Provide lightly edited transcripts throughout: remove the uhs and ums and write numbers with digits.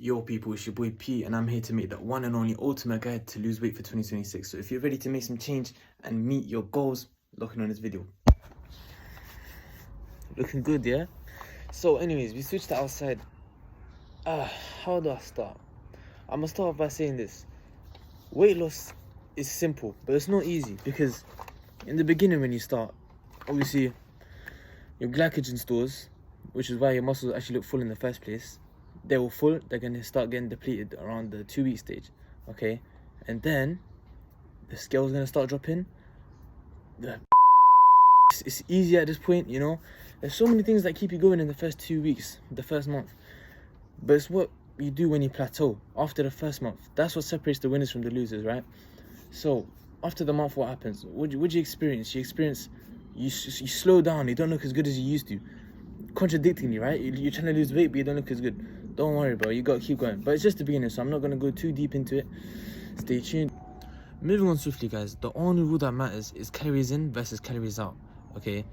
Yo people, it's your boy P and I'm here to make that one and only ultimate guide to lose weight for 2026. So if you're ready to make some change and meet your goals, lock in on this video. Looking good, yeah? So anyways, we switched to outside. How do I start? I'm gonna start off by saying this. Weight loss is simple, but it's not easy because in the beginning when you start, obviously your glycogen stores, which is why your muscles actually look full in the first place, they were full, they're going to start getting depleted around the 2-week stage, okay? And then the scale's going to start dropping. It's easy at this point, you know? There's so many things that keep you going in the first 2 weeks, the first month. But it's what you do when you plateau after the first month. That's what separates the winners from the losers, right? So after the month, what happens? What do you experience? You slow down, you don't look as good as you used to. Contradictingly, right? You're trying to lose weight, but you don't look as good. Don't worry, bro, you gotta keep going. But it's just the beginning, so I'm not gonna go too deep into it. Stay tuned. Moving on swiftly, guys, the only rule that matters is calories in versus calories out, okay?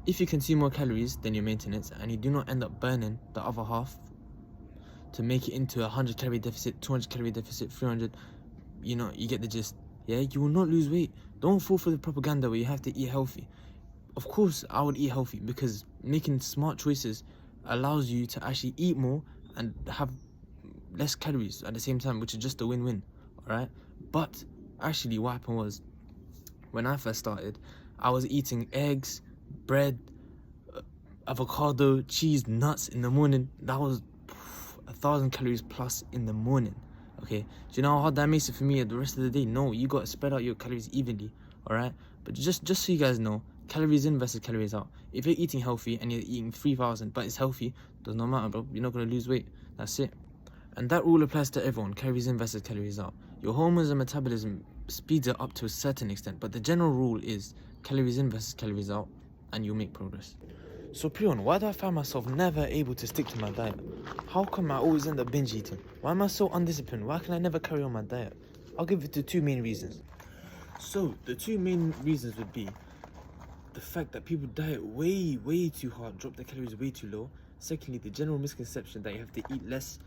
If you consume more calories than your maintenance and you do not end up burning the other half to make it into a 100 calorie deficit, 200 calorie deficit, 300, you know, you get the gist, yeah? You will not lose weight. Don't fall for the propaganda where you have to eat healthy. Of course, I would eat healthy because making smart choices allows you to actually eat more and have less calories at the same time, which is just a win-win, all right? But actually what happened was, when I first started, I was eating eggs, bread, avocado, cheese, nuts in the morning. That was 1,000 calories plus in the morning, okay? Do you know how hard that makes it for me the rest of the day? No, you got to spread out your calories evenly, all right? But just so you guys know, calories in versus calories out. If you're eating healthy and you're eating 3,000 but it's healthy, does not matter, bro. You're not going to lose weight. That's it. And that rule applies to everyone. Calories in versus calories out. Your hormones and metabolism speeds it up to a certain extent, but the general rule is calories in versus calories out, and you'll make progress. So Prion, why do I find myself never able to stick to my diet? How come I always end up binge eating? Why am I so undisciplined? Why can I never carry on my diet? I'll give it to 2 main reasons. So the 2 main reasons would be the fact that people diet way too hard, drop their calories way too low. Secondly, the general misconception that you have to eat less.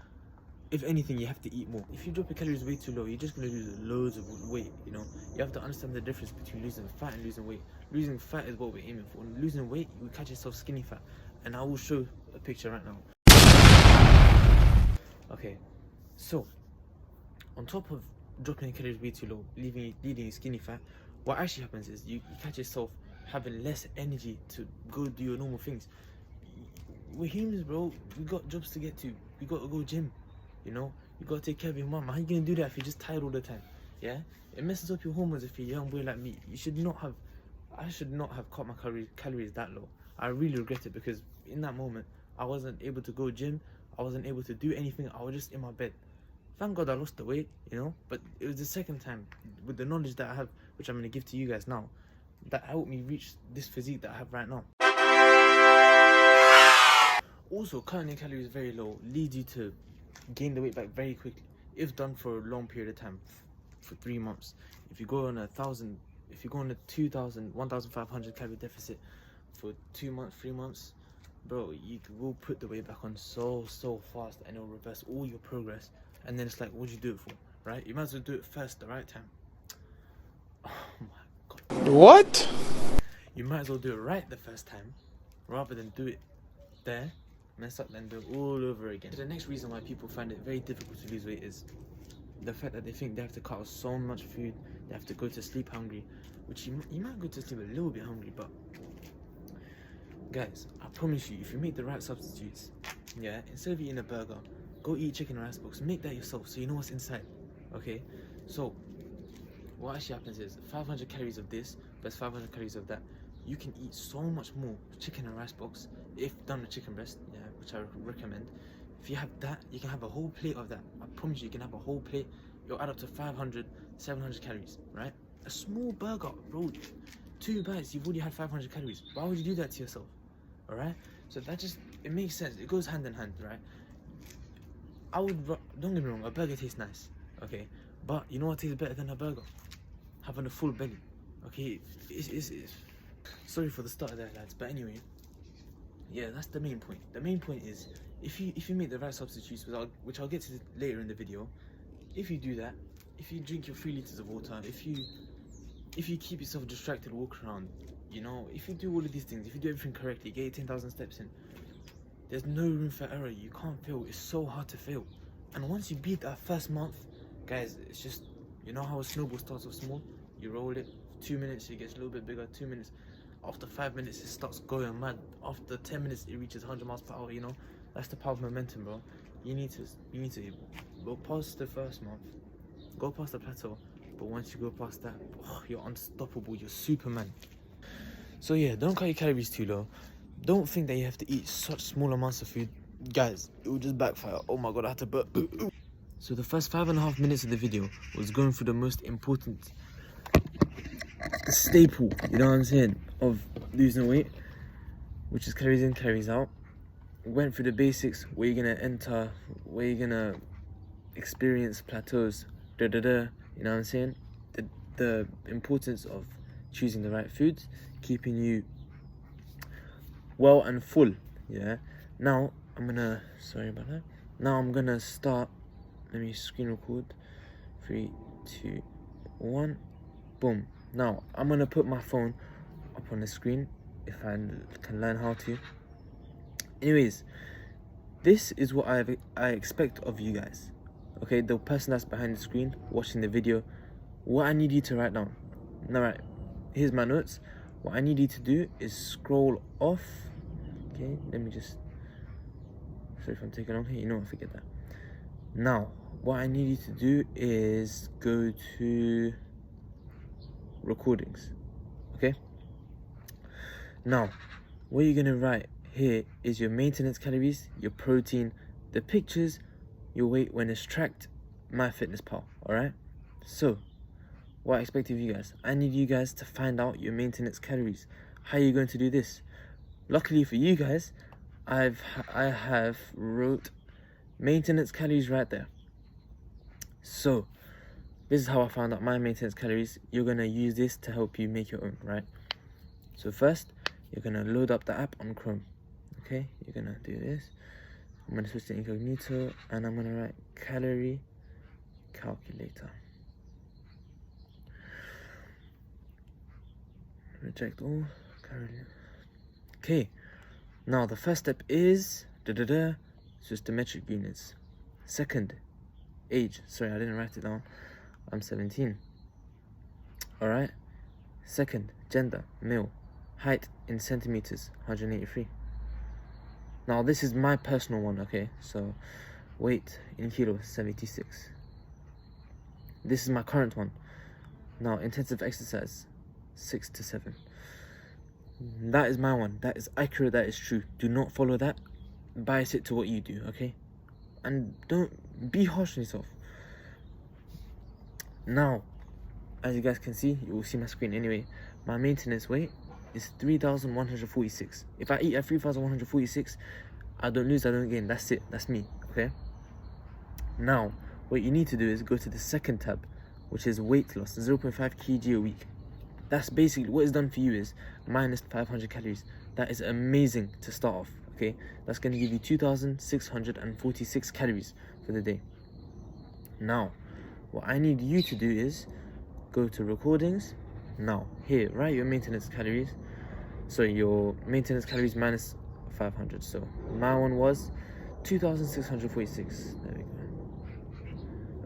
If anything, you have to eat more. If you drop your calories way too low, you're just going to lose loads of weight, you know? You have to understand the difference between losing fat and losing weight. Losing fat is what we're aiming for. And losing weight, you catch yourself skinny fat. And I will show a picture right now. Okay, so on top of dropping your calories way too low, leading you skinny fat, what actually happens is you catch yourself having less energy to go do your normal things. We're humans, bro. We got jobs to get to. We got to go gym, you know? You got to take care of your mom. How are you going to do that if you're just tired all the time? Yeah? It messes up your hormones if you're a young boy like me. I should not have cut my calories that low. I really regret it because in that moment, I wasn't able to go gym. I wasn't able to do anything. I was just in my bed. Thank God I lost the weight, you know? But it was the second time, with the knowledge that I have, which I'm going to give to you guys now, that helped me reach this physique that I have right now. Also, cutting your calories very low leads you to gain the weight back very quickly if done for a long period of time, for 3 months. If you go on a 2,000, 1,500 calorie deficit for 2 months, 3 months, bro, you will put the weight back on so fast, and it'll reverse all your progress. And then it's like, what'd you do it for, right? You might as well do it first the right time. Oh my God. What? You might as well do it right the first time, rather than do it there, mess up, then do it all over again. The next reason why people find it very difficult to lose weight is the fact that they think they have to cut out so much food, they have to go to sleep hungry, which you might go to sleep a little bit hungry, but guys, I promise you, if you make the right substitutes, yeah, instead of eating a burger, go eat chicken rice box. Make that yourself so you know what's inside, okay? So what actually happens is 500 calories of this plus 500 calories of that. You can eat so much more chicken and rice box if done with chicken breast, yeah, which I recommend. If you have that, you can have a whole plate of that. I promise you can have a whole plate. It'll add up to 500, 700 calories, right? A small burger, bro. 2 bites, you've already had 500 calories. Why would you do that to yourself? All right? So it makes sense. It goes hand in hand, right? Don't get me wrong, a burger tastes nice, okay? But you know what tastes better than a burger? Having a full belly, okay? Sorry for the start of that, lads, but anyway, yeah, that's the main point. The main point is if you make the right substitutes, which I'll get to later in the video. If you do that, if you drink your 3 liters of water, if you keep yourself distracted, walk around, you know, if you do all of these things, if you do everything correctly, get your 10,000 steps in, there's no room for error. You can't fail. It's so hard to fail. And once you beat that first month, guys, it's just, you know how a snowball starts off small? You roll it, 2 minutes it gets a little bit bigger, 2 minutes. After 5 minutes it starts going mad. After 10 minutes it reaches 100 miles per hour, you know? That's the power of momentum, bro. You need to go past the first month, go past the plateau, but once you go past that, oh, you're unstoppable, you're Superman. So yeah, don't cut your calories too low. Don't think that you have to eat such small amounts of food. Guys, it will just backfire. Oh my god, I had to burp. So the first 5.5 minutes of the video was going through the most important staple, you know what I'm saying, of losing weight, which is calories in, calories out. Went through the basics, where you're gonna enter, where you're gonna experience plateaus, you know what I'm saying? The importance of choosing the right foods, keeping you well and full, yeah? Now, sorry about that. Now I'm gonna start, let me screen record. 3, 2, 1, boom. Now, I'm gonna put my phone up on the screen, if I can learn how to. Anyways, this is what I expect of you guys, okay? The person that's behind the screen, watching the video, what I need you to write down. Alright, here's my notes. What I need you to do is scroll off, okay? Let me just, sorry if I'm taking long here, you know I forget that. Now, what I need you to do is go to recordings, okay? Now, what you're gonna write here is your maintenance calories, your protein, the pictures, your weight when it's tracked, MyFitnessPal, alright? So, what I expect of you guys, I need you guys to find out your maintenance calories. How are you going to do this? Luckily for you guys, I have wrote maintenance calories right there. So, this is how I found out my maintenance calories. You're gonna use this to help you make your own, right? So first, you're gonna load up the app on Chrome. Okay, you're gonna do this. I'm gonna switch to incognito and I'm gonna write calorie calculator. Reject all. Okay, now the first step is systematic units. Second, age. Sorry, I didn't write it down. I'm 17. Alright. Second, gender, male. Height in centimeters, 183. Now this is my personal one, okay? So weight in kilos, 76. This is my current one. Now intensive exercise, 6 to 7. That is my one. That is accurate, that is true. Do not follow that. Bias it to what you do, okay? And don't be harsh on yourself. Now, as you guys can see, you will see my screen anyway, my maintenance weight is 3,146. If I eat at 3,146, I don't lose, I don't gain. That's it, that's me, okay? Now, what you need to do is go to the second tab, which is weight loss, 0.5 kg a week. That's basically what is done for you is minus 500 calories. That is amazing to start off, okay? That's going to give you 2,646 calories for the day. Now, what I need you to do is go to recordings. Now, here, write your maintenance calories. So your maintenance calories minus 500. So my one was 2,646. There we go.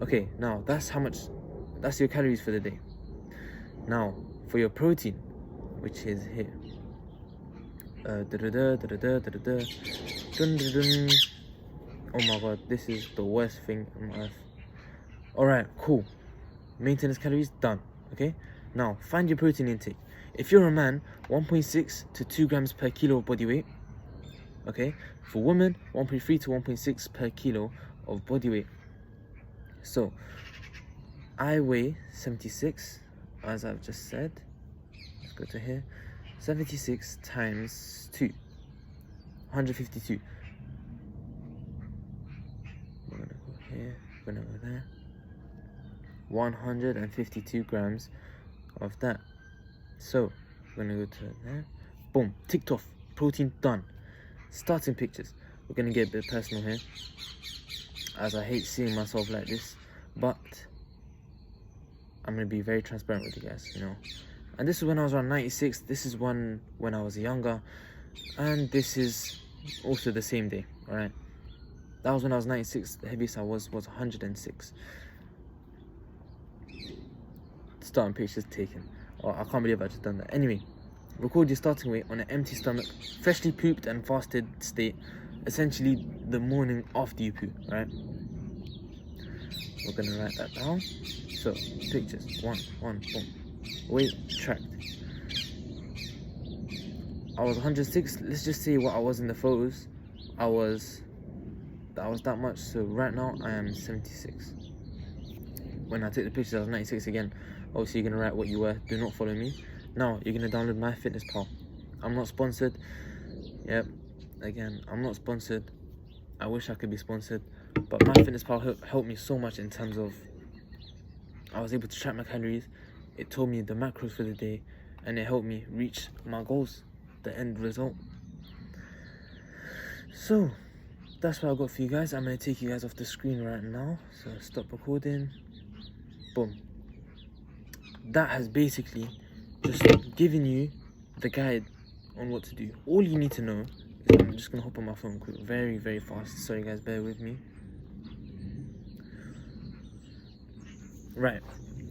Okay, now that's how much, that's your calories for the day. Now, for your protein, which is here. Oh my god, this is the worst thing on earth. Alright, cool. Maintenance calories done. Okay? Now, find your protein intake. If you're a man, 1.6 to 2 grams per kilo of body weight. Okay? For women, 1.3 to 1.6 per kilo of body weight. So, I weigh 76, as I've just said. Let's go to here. 76 times 2. 152. We're gonna go here. We're gonna go there. 152 grams of that. So we're gonna go to there. Boom, ticked off. Protein done. starting pictures. We're gonna get a bit personal here, as I hate seeing myself like this, but I'm gonna be very transparent with you guys, you know. And this is when I was around 96. This is one when I was younger, and this is also the same day. All right, that was when I was 96. The heaviest I was 106. Starting pictures taken. Oh, I can't believe I just done that. Anyway, record your starting weight on an empty stomach, freshly pooped and fasted state, essentially the morning after you poo. Right? We're gonna write that down. So pictures, one, boom. Weight tracked. I was 106. Let's just say what I was in the photos. I was that much. So right now I am 76. When I take the pictures, I was 96 again. Obviously, you're gonna write what you were. Do not follow me. Now you're gonna download MyFitnessPal. I'm not sponsored. Yep. Again, I'm not sponsored. I wish I could be sponsored, but MyFitnessPal helped me so much in terms of I was able to track my calories. It told me the macros for the day, and it helped me reach my goals, the end result. So that's what I got for you guys. I'm gonna take you guys off the screen right now. So stop recording. Boom. That has basically just given you the guide on what to do. All you need to know is, I'm just gonna hop on my phone quick, very, very fast. Sorry guys, bear with me. Right,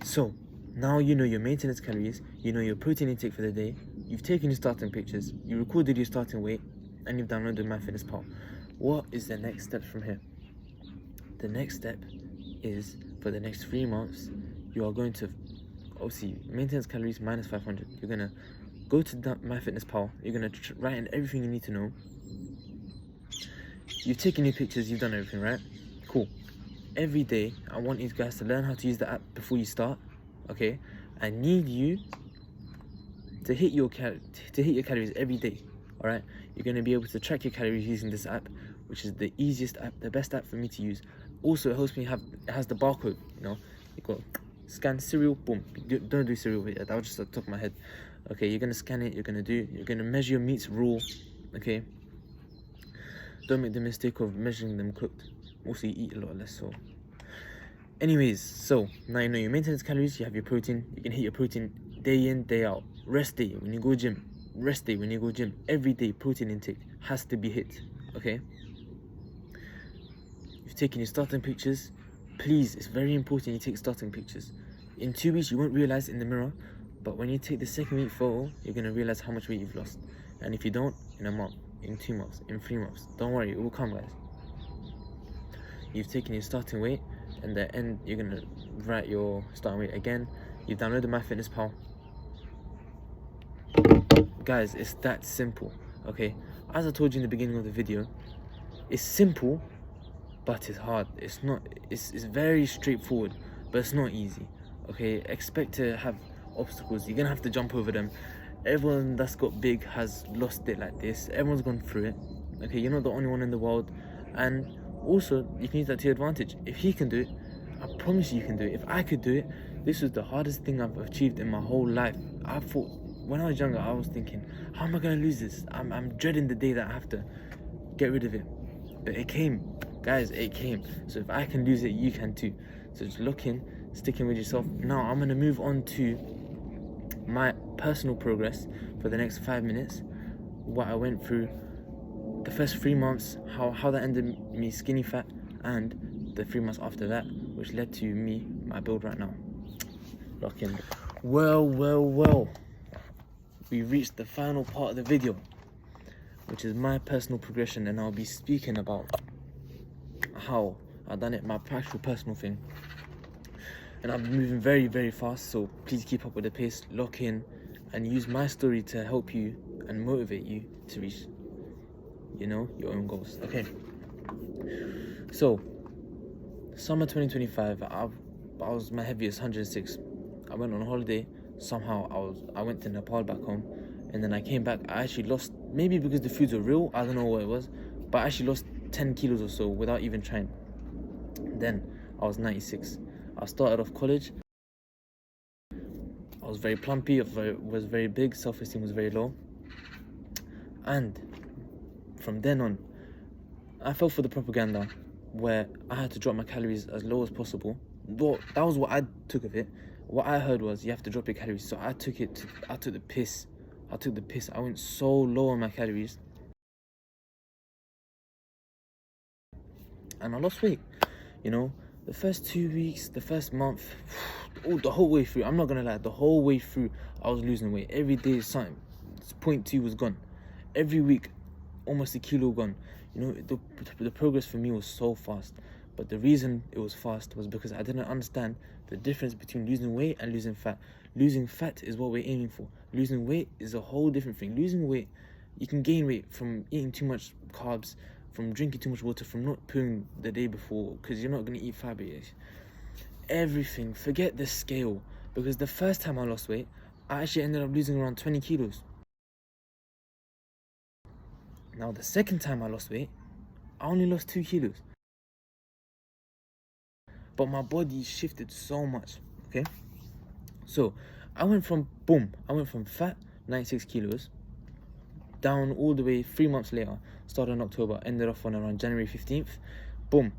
so now you know your maintenance calories, you know your protein intake for the day, you've taken your starting pictures, you recorded your starting weight, and you've downloaded MyFitnessPal. What is the next step from here? The next step is, for the next 3 months, you are going to, obviously, maintenance calories minus 500. You're going to go to MyFitnessPal, you're going to write in everything you need to know. You've taken your pictures, you've done everything, right? Cool. Every day, I want you guys to learn how to use the app before you start, okay? I need you to hit your calories every day, all right? You're going to be able to track your calories using this app, which is the easiest app, the best app for me to use. Also, it helps me it has the barcode, you know? You go scan cereal, boom. Don't do cereal with it, that was just at the top of my head. Okay, you're going to scan it, you're going to measure your meats raw, okay? Don't make the mistake of measuring them cooked. Also, you eat a lot less, so. Anyways, so now you know your maintenance calories, you have your protein, you can hit your protein day in, day out. Rest day when you go gym, rest day when you go gym. Every day, protein intake has to be hit, okay? You've taken your starting pictures. Please, it's very important you take starting pictures. In 2 weeks, you won't realize in the mirror, but when you take the second week photo, you're gonna realize how much weight you've lost. And if you don't, in a month, in 2 months, in 3 months, don't worry, it will come, guys. You've taken your starting weight, and at the end, you're gonna write your starting weight again. You've downloaded MyFitnessPal. Guys, it's that simple, okay? As I told you in the beginning of the video, it's simple, but it's hard. It's very straightforward, but it's not easy, okay? Expect to have obstacles. You're gonna have to jump over them. Everyone that's got big has lost it like this. Everyone's gone through it, okay? You're not the only one in the world, and also, you can use that to your advantage. If he can do it, I promise you can do it. If I could do it, this was the hardest thing I've achieved in my whole life. I thought, when I was younger, I was thinking, how am I going to lose this? I'm dreading the day that I have to get rid of it. But it came. Guys, it came. So if I can lose it, you can too. So just look in, sticking with yourself. Now, I'm going to move on to my personal progress for the next 5 minutes. What I went through the first 3 months, how that ended me skinny fat, and the 3 months after that, which led to my build right now. Lock in. Well, we reached the final part of the video, which is my personal progression, and I'll be speaking about how I done it, my actual personal thing. And I'm moving very, very fast, so please keep up with the pace, lock in, and use my story to help you and motivate you to reach, you know, your own goals. Okay, so summer 2025, I was my heaviest 106. I went on a holiday. Somehow I went to Nepal back home, and then I came back. I actually lost, maybe because the foods were real, I don't know what it was, but I actually lost 10 kilos or so without even trying. Then I was 96. I started off college. I was very plumpy, was very big, self-esteem was very low, and from then on, I fell for the propaganda where I had to drop my calories as low as possible. Well, that was what I took of it. What I heard was you have to drop your calories. So I took the piss. I went so low on my calories. And I lost weight. You know, the first 2 weeks, the first month, the whole way through, I'm not gonna lie, the whole way through, I was losing weight. Every day, something, 0.2 was gone. Every week, almost a kilo gone. You know, the progress for me was so fast. But the reason it was fast was because I didn't understand the difference between losing weight and losing fat. Losing fat is what we're aiming for. Losing weight is a whole different thing. Losing weight, you can gain weight from eating too much carbs, from drinking too much water, from not pooing the day before, because you're not going to eat fiber. Everything. Forget the scale. Because the first time I lost weight, I actually ended up losing around 20 kilos. Now, the second time I lost weight, I only lost 2 kilos. But my body shifted so much, okay? So, I went from fat, 96 kilos, down all the way 3 months later, started in October, ended off on around January 15th, boom,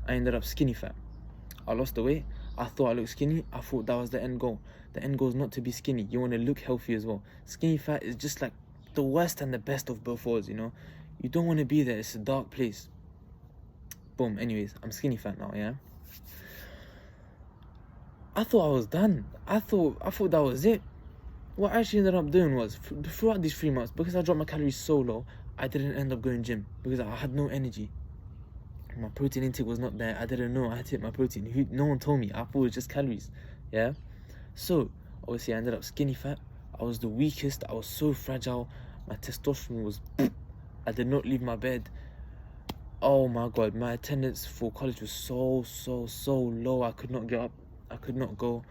I ended up skinny fat. I lost the weight, I thought I looked skinny, I thought that was the end goal. The end goal is not to be skinny, you want to look healthy as well. Skinny fat is just like the worst and the best of both worlds, you know? You don't want to be there, it's a dark place. Boom, anyways, I'm skinny fat now, yeah? I thought I was done. I thought that was it. What I actually ended up doing was, throughout these 3 months, because I dropped my calories so low, I didn't end up going gym because I had no energy. My protein intake was not there. I didn't know I had to hit my protein. No one told me. I thought it was just calories. Yeah? So, obviously, I ended up skinny fat. I was the weakest. I was so fragile. My testosterone was... I did not leave my bed. Oh my God. My attendance for college was so low. I could not get up. I could not go.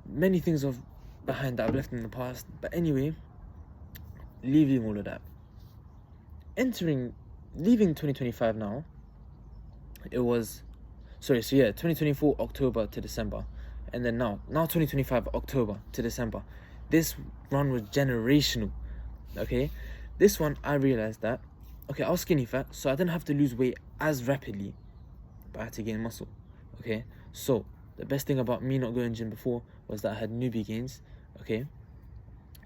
Many things behind that I've left in the past. But anyway, leaving all of that. Leaving 2025 now, it was... 2024 October to December. And then now 2025 October to December. This run was generational, okay? This one, I realized that, okay, I was skinny fat, so I didn't have to lose weight as rapidly, but I had to gain muscle, okay? So, the best thing about me not going gym before was that I had newbie gains, okay?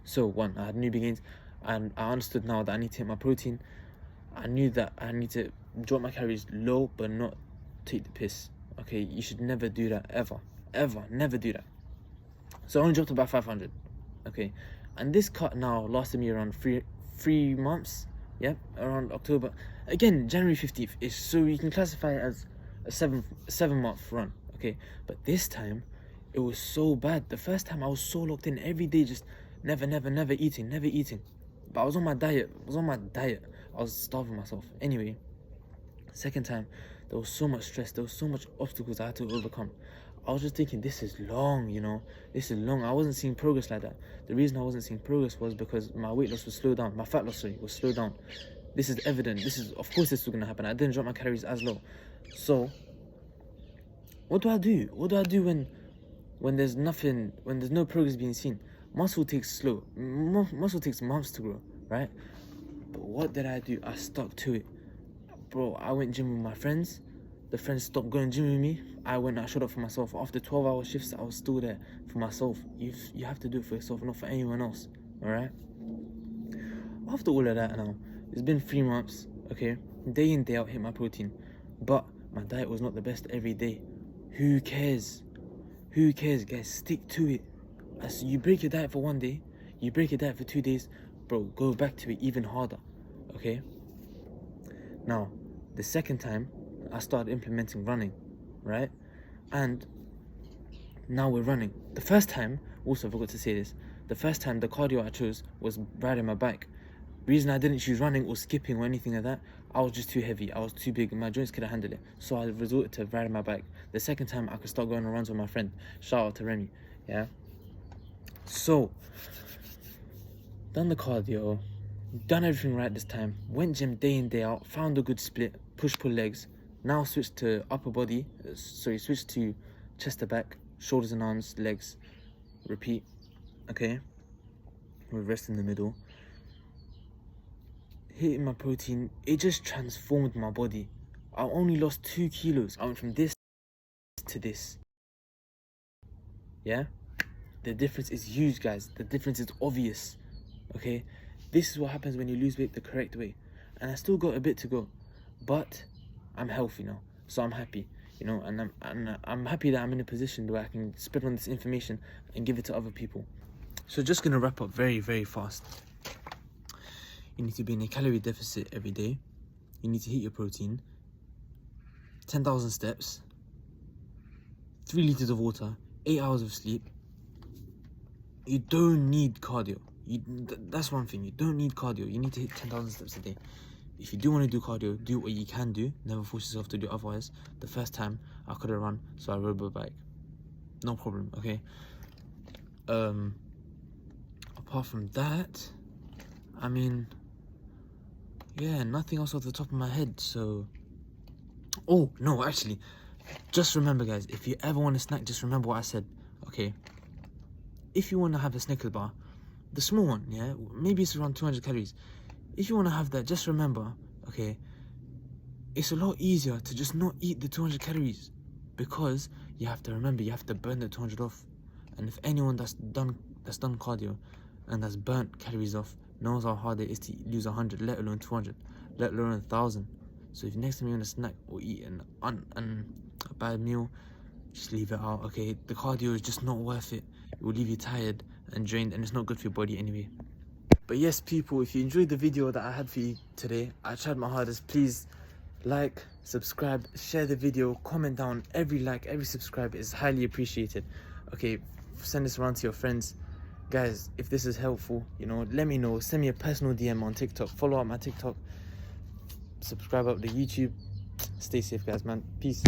So, one, I had newbie gains, and I understood now that I need to hit my protein. I knew that I need to drop my calories low, but not take the piss, okay? You should never do that, ever, never do that. So I only dropped about 500, okay? And this cut now lasted me around three months, yeah, around October. Again, January 15th is, so you can classify it as a 7-month run, okay? But this time, it was so bad. The first time I was so locked in every day, just never eating. But I was on my diet. I was starving myself. Anyway, second time, there was so much stress. There was so much obstacles I had to overcome. I was just thinking, this is long, you know. This is long. I wasn't seeing progress like that. The reason I wasn't seeing progress was because my weight loss was slowed down. My fat loss, was slowed down. This is evident. Of course this was going to happen. I didn't drop my calories as low. So, what do I do? What do I do when there's no progress being seen? Muscle takes months to grow, right? But what did I do? I stuck to it. Bro, I went gym with my friends. The friends stopped going gym with me. I showed up for myself. After 12-hour shifts, I was still there for myself. You have to do it for yourself, not for anyone else, alright? After all of that now, it's been 3 months, okay? Day in, day out, hit my protein. But my diet was not the best every day. Who cares? Guys? Stick to it. As you break your diet for 1 day, you break your diet for 2 days, bro, go back to it even harder, okay? Now, the second time, I started implementing running, right? And now we're running. The first time, also I forgot to say this, the first time the cardio I chose was riding my bike. Reason I didn't choose running or skipping or anything like that, I was just too heavy, I was too big, and my joints couldn't handle it. So I resorted to riding my bike. The second time, I could start going on runs with my friend. Shout out to Remy, yeah? So, done the cardio, done everything right this time, went gym day in, day out, found a good split, push-pull legs, now switched to switched to chest to back, shoulders and arms, legs, repeat, okay? With rest in the middle. hitting my protein, it just transformed my body. I only lost 2 kilos. I went from this to this. Yeah? The difference is huge, guys. The difference is obvious. Okay? This is what happens when you lose weight the correct way. And I still got a bit to go. But I'm healthy now. So I'm happy. You know, and I'm happy that I'm in a position where I can spread on this information and give it to other people. So just gonna wrap up very, very fast. You need to be in a calorie deficit every day. You need to hit your protein. 10,000 steps. 3 liters of water. 8 hours of sleep. You don't need cardio. That's one thing. You don't need cardio. You need to hit 10,000 steps a day. If you do want to do cardio, do what you can do. Never force yourself to do otherwise. The first time I couldn't run, so I rode my bike. No problem, okay? Apart from that, I mean, yeah, nothing else off the top of my head, so... Oh, no, actually, just remember, guys, if you ever want a snack, just remember what I said, okay? If you want to have a Snickers bar, the small one, yeah? Maybe it's around 200 calories. If you want to have that, just remember, okay, it's a lot easier to just not eat the 200 calories because you have to remember, you have to burn the 200 off. And if anyone that's done cardio and that's burnt calories off knows how hard it is to lose 100, let alone 200, let alone 1,000. So if next time you want a snack or eat a bad meal, just leave it out, okay? The cardio is just not worth it. It will leave you tired and drained, and it's not good for your body anyway. But yes, people, if you enjoyed the video that I had for you today, I tried my hardest. Please like, subscribe, share the video, comment down. Every like, every subscribe is highly appreciated. Okay, send this around to your friends. Guys, if this is helpful, you know, let me know. Send me a personal DM on TikTok. Follow up my TikTok. Subscribe up to YouTube. Stay safe, guys, man. Peace.